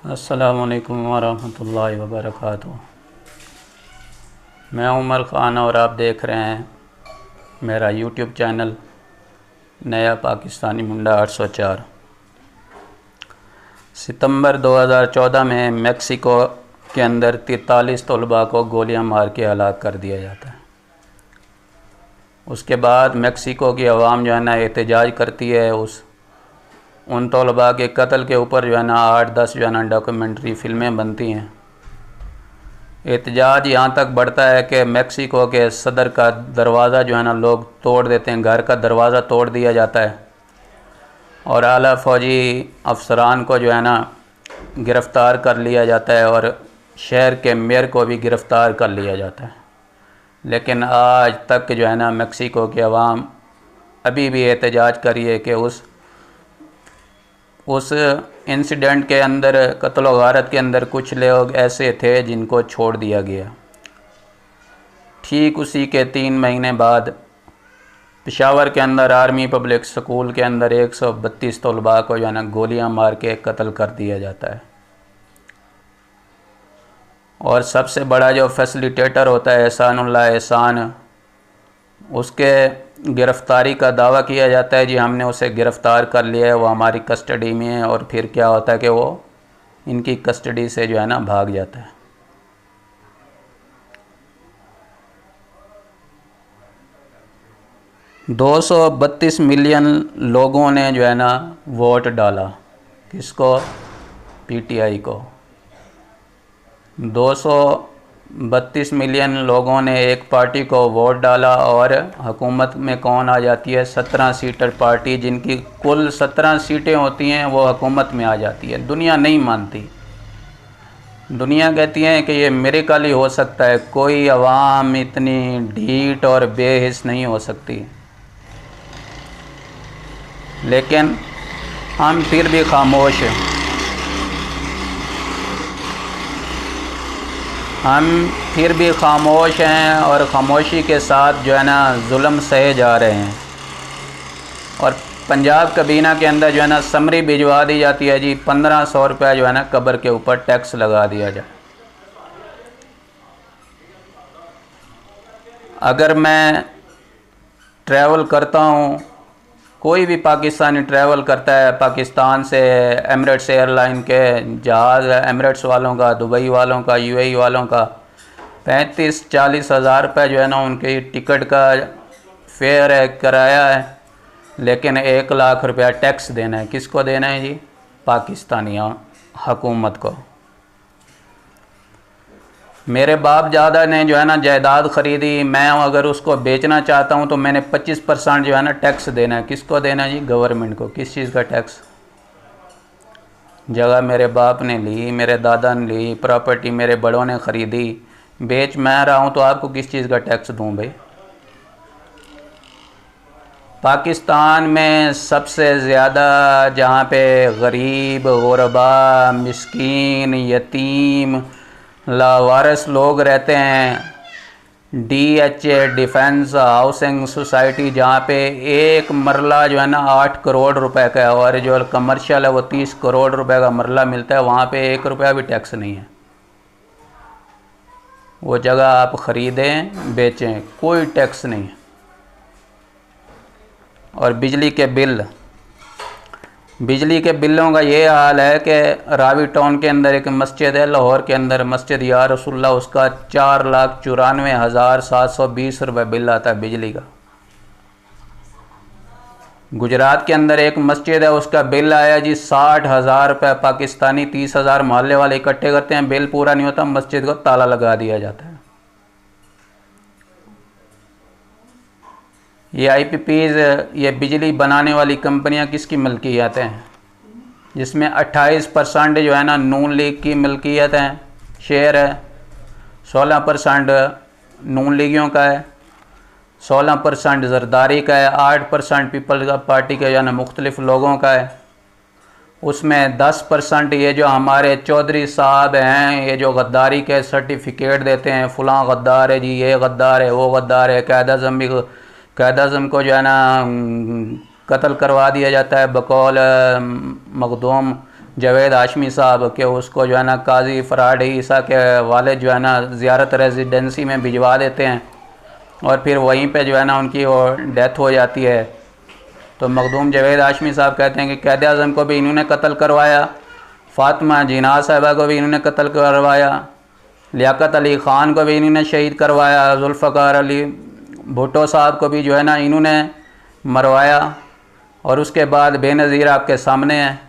अस्सलामुअलैकुम वरहमतुल्लाहि वबरकातुहू। मैं उमर ख़ान और आप देख रहे हैं मेरा यूट्यूब चैनल नया पाकिस्तानी मुंडा 804। सितंबर 2014 में मेक्सिको के अंदर 43 तलबा को गोलियां मार के हलाक कर दिया जाता है। उसके बाद मेक्सिको की आवाम जो है ना एहतजाज करती है उन तलबा के कत्ल के ऊपर जो है ना 8-10 जो है ना डॉक्यूमेंट्री फ़िल्में बनती हैं। एहतजाज यहाँ तक बढ़ता है कि मेक्सिको के सदर का दरवाज़ा जो है ना लोग तोड़ देते हैं, घर का दरवाज़ा तोड़ दिया जाता है और आला फ़ौजी अफसरान को जो है ना गिरफ़्तार कर लिया जाता है और शहर के मेयर को भी गिरफ़्तार कर लिया जाता है। लेकिन आज तक जो है ना मेक्सिको की आवाम अभी भी एहतजाज करी है कि उस इंसिडेंट के अंदर, कत्ल व गारत के अंदर कुछ लोग ऐसे थे जिनको छोड़ दिया गया। ठीक उसी के 3 महीने बाद पेशावर के अंदर आर्मी पब्लिक स्कूल के अंदर 132 तलबा को जो है ना गोलियां मार के कत्ल कर दिया जाता है। और सबसे बड़ा जो फैसिलिटेटर होता है एहसानुल्लाह एहसान, उसके गिरफ़्तारी का दावा किया जाता है, जी हमने उसे गिरफ़्तार कर लिया है, वो हमारी कस्टडी में है। और फिर क्या होता है कि वो इनकी कस्टडी से जो है ना भाग जाता है। $232 मिलियन लोगों ने जो है ना वोट डाला। किसको? पीटीआई को। 232 मिलियन लोगों ने एक पार्टी को वोट डाला और हुकूमत में कौन आ जाती है? 17 सीटर पार्टी, जिनकी कुल 17 सीटें होती हैं, वो हुकूमत में आ जाती है। दुनिया नहीं मानती। दुनिया कहती है कि ये मिरेकल ही हो सकता है, कोई अवाम इतनी ढीठ और बेहिस नहीं हो सकती। लेकिन हम फिर भी खामोश हैं। हम फिर भी खामोश हैं और ख़ामोशी के साथ जो है ना जुल्म सहे जा रहे हैं। और पंजाब कबीना के अंदर जो है ना समरी भिजवा दी जाती है, जी 1500 रुपया जो है ना कब्र के ऊपर टैक्स लगा दिया जाए। अगर मैं ट्रैवल करता हूँ, कोई भी पाकिस्तानी ट्रैवल करता है पाकिस्तान से, एमिरेट्स एयरलाइन के जहाज़, एमिरेट्स वालों का, दुबई वालों का, यूएई वालों का 35-40 हज़ार रुपये जो है ना उनकी टिकट का फेयर है, किराया है। लेकिन 1 लाख रुपया टैक्स देना है। किसको देना है जी? पाकिस्तानी हुकूमत को। मेरे बाप दादा ने जो है ना जायदाद ख़रीदी, मैं अगर उसको बेचना चाहता हूँ तो मैंने 25% जो है ना टैक्स देना है। किसको देना है जी? गवर्नमेंट को। किस चीज़ का टैक्स? जगह मेरे बाप ने ली, मेरे दादा ने ली, प्रॉपर्टी मेरे बड़ों ने ख़रीदी, बेच मैं रहा हूँ, तो आपको किस चीज़ का टैक्स दूँ भाई? पाकिस्तान में सबसे ज़्यादा जहाँ पे गरीब, गुरबा, मिस्कीन, यतीम, लावारिस लोग रहते हैं, DHA डिफेंस हाउसिंग सोसाइटी, जहाँ पे एक मरला जो है ना 8 करोड़ रुपए का है और जो कमर्शियल है वो 30 करोड़ रुपए का मरला मिलता है, वहाँ पे 1 रुपया भी टैक्स नहीं है। वो जगह आप ख़रीदें, बेचें, कोई टैक्स नहीं है। और बिजली के बिलों का ये हाल है कि रावी टाउन के अंदर एक मस्जिद है, लाहौर के अंदर मस्जिद या रसूलुल्लाह, उसका 4,94,720 रुपये बिल आता है बिजली का। गुजरात के अंदर एक मस्जिद है, उसका बिल आया जी 60,000 रुपये पाकिस्तानी। 30,000 मोहल्ले वाले इकट्ठे करते हैं, बिल पूरा नहीं होता, मस्जिद को ताला लगा दिया जाता है। ये IPPs, ये बिजली बनाने वाली कंपनियां किसकी मिल्कियत हैं? जिसमें 28% जो है ना नून लीग की मिल्कियत है, शेयर है। 16% नून लीगियों का है, 16% जरदारी का है, 8% पीपल्स पार्टी के जो है मुख्तलिफ लोगों का है। उसमें 10% ये जो हमारे चौधरी साहब हैं, ये जो गद्दारी के सर्टिफिकेट देते हैं, फ़लाँ गद्दार है जी, ये गद्दार है, वो गद्दार है। क़ायद आज़म को जो है ना कत्ल करवा दिया जाता है बकौल मखदूम जावेद हाशमी साहब के उसको जो है ना काजी फराड ईसा के वालिद जो है ना ज़ियारत रेजिडेंसी में भिजवा देते हैं और फिर वहीं पे जो है ना उनकी वो डेथ हो जाती है। तो मखदूम जावेद हाशमी साहब कहते हैं कि कैद आज़म को भी इन्होंने कत्ल करवाया, फ़ातिमा जिन्ना साहिबा को भी इन्होंने कत्ल करवाया, लियाकत अली ख़ान को भी इन्होंने शहीद करवाया, जुल्फ़कार अली भुट्टो साहब को भी जो है ना इन्होंने मरवाया। और उसके बाद बेनज़ीर आपके सामने है।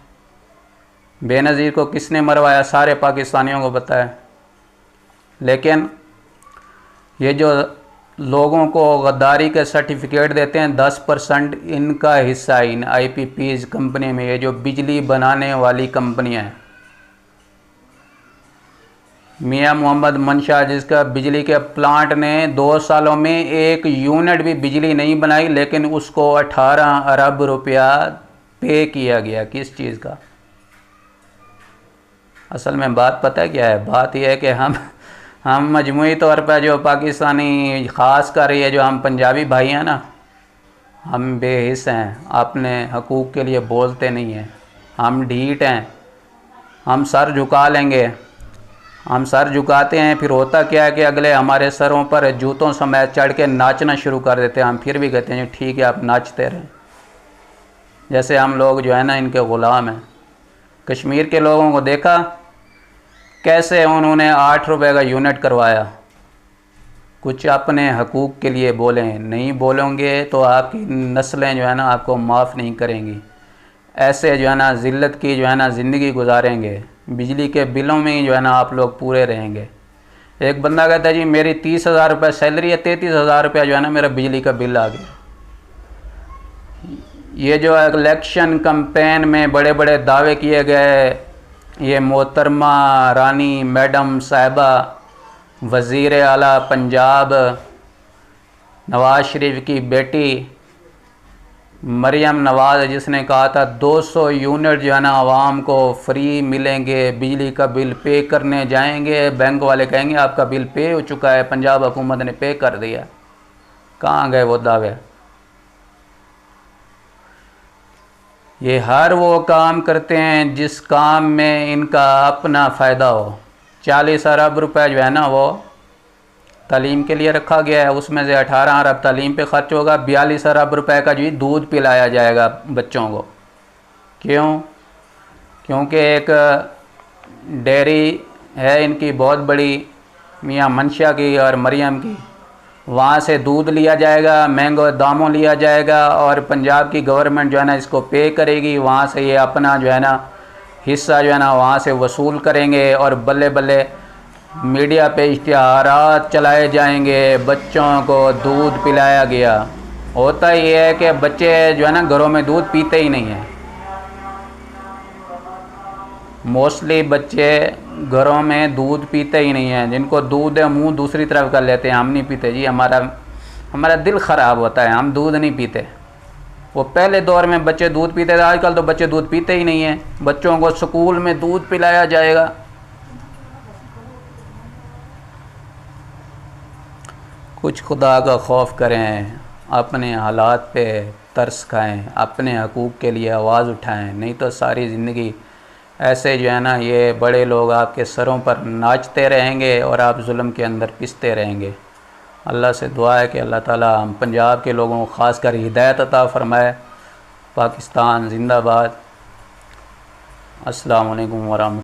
बेनज़ीर को किसने मरवाया सारे पाकिस्तानियों को पता है। लेकिन ये जो लोगों को गद्दारी के सर्टिफिकेट देते हैं 10% इनका हिस्सा इन IPPs कंपनी में, ये जो बिजली बनाने वाली कंपनियां हैं। मियां मोहम्मद मंशा जिसका बिजली के प्लांट ने 2 सालों में 1 यूनिट भी बिजली नहीं बनाई, लेकिन उसको 18 अरब रुपया पे किया गया। किस चीज़ का? असल में बात पता है क्या है? बात यह है कि हम मजमूई तौर पर जो पाकिस्तानी ख़ास कर ये जो हम पंजाबी भाई हैं ना, हम बेहिस हैं, अपने हकूक़ के लिए बोलते नहीं हैं, हम ढीठ हैं, हम सर झुका लेंगे। हम सर झुकाते हैं, फिर होता क्या है कि अगले हमारे सरों पर जूतों समेत चढ़ के नाचना शुरू कर देते हैं। हम फिर भी कहते हैं ठीक है आप नाचते रहें, जैसे हम लोग जो है ना इनके ग़ुलाम हैं। कश्मीर के लोगों को देखा कैसे उन्होंने 8 रुपए का यूनिट करवाया। कुछ अपने हकूक़ के लिए बोलें, नहीं बोलोगे तो आपकी नस्लें जो है ना आपको माफ़ नहीं करेंगी। ऐसे जो है ना ज़िल्लत की जो है ना ज़िंदगी गुजारेंगे, बिजली के बिलों में ही जो है ना आप लोग पूरे रहेंगे। एक बंदा कहता है जी मेरी 30,000 रुपये सैलरी है, 33,000 रुपया जो है ना मेरा बिजली का बिल आ गया। ये जो इलेक्शन कैंपेन में बड़े बड़े दावे किए गए, ये मोहतरमा रानी मैडम साहिबा वज़ीर आला पंजाब नवाज़ शरीफ की बेटी मरियम नवाज़, जिसने कहा था 200 यूनिट जो है ना आवाम को फ्री मिलेंगे, बिजली का बिल पे करने जाएंगे, बैंक वाले कहेंगे आपका बिल पे हो चुका है, पंजाब हुकूमत ने पे कर दिया। कहाँ गए वो दावे? ये हर वो काम करते हैं जिस काम में इनका अपना फ़ायदा हो। 40 अरब रुपए जो है ना वो तालीम के लिए रखा गया है, उसमें से 18 अरब तालीम पे ख़र्च होगा, 42 अरब रुपए का जो दूध पिलाया जाएगा बच्चों को। क्यों? क्योंकि एक डेयरी है इनकी बहुत बड़ी, मियां मंशा की और मरियम की, वहाँ से दूध लिया जाएगा, महंगे दामों लिया जाएगा और पंजाब की गवर्नमेंट जो है ना इसको पे करेगी। वहाँ से ये अपना जो है ना हिस्सा जो है ना वहाँ से वसूल करेंगे और बल्ले बल्ले मीडिया पे इश्तिहारात चलाए जाएंगे, बच्चों को दूध पिलाया गया। होता ये है कि बच्चे जो है ना घरों में दूध पीते ही नहीं हैं। मोस्टली बच्चे घरों में दूध पीते ही नहीं हैं। जिनको दूध है मुंह दूसरी तरफ कर लेते हैं, हम नहीं पीते जी, हमारा दिल ख़राब होता है, हम दूध नहीं पीते। वो पहले दौर में बच्चे दूध पीते थे, आजकल तो बच्चे दूध पीते ही नहीं हैं। बच्चों को स्कूल में दूध पिलाया जाएगा। कुछ खुदा का खौफ करें, अपने हालात पे तरस खाएं, अपने हकूक़ के लिए आवाज़ उठाएं, नहीं तो सारी ज़िंदगी ऐसे जो है ना ये बड़े लोग आपके सरों पर नाचते रहेंगे और आप जुल्म के अंदर पिसते रहेंगे। अल्लाह से दुआ है कि अल्लाह ताला हम पंजाब के लोगों को ख़ास कर हिदायत अता फ़रमाए। पाकिस्तान ज़िंदाबाद। अस्सलामु अलैकुम वरहमतुल्लाह।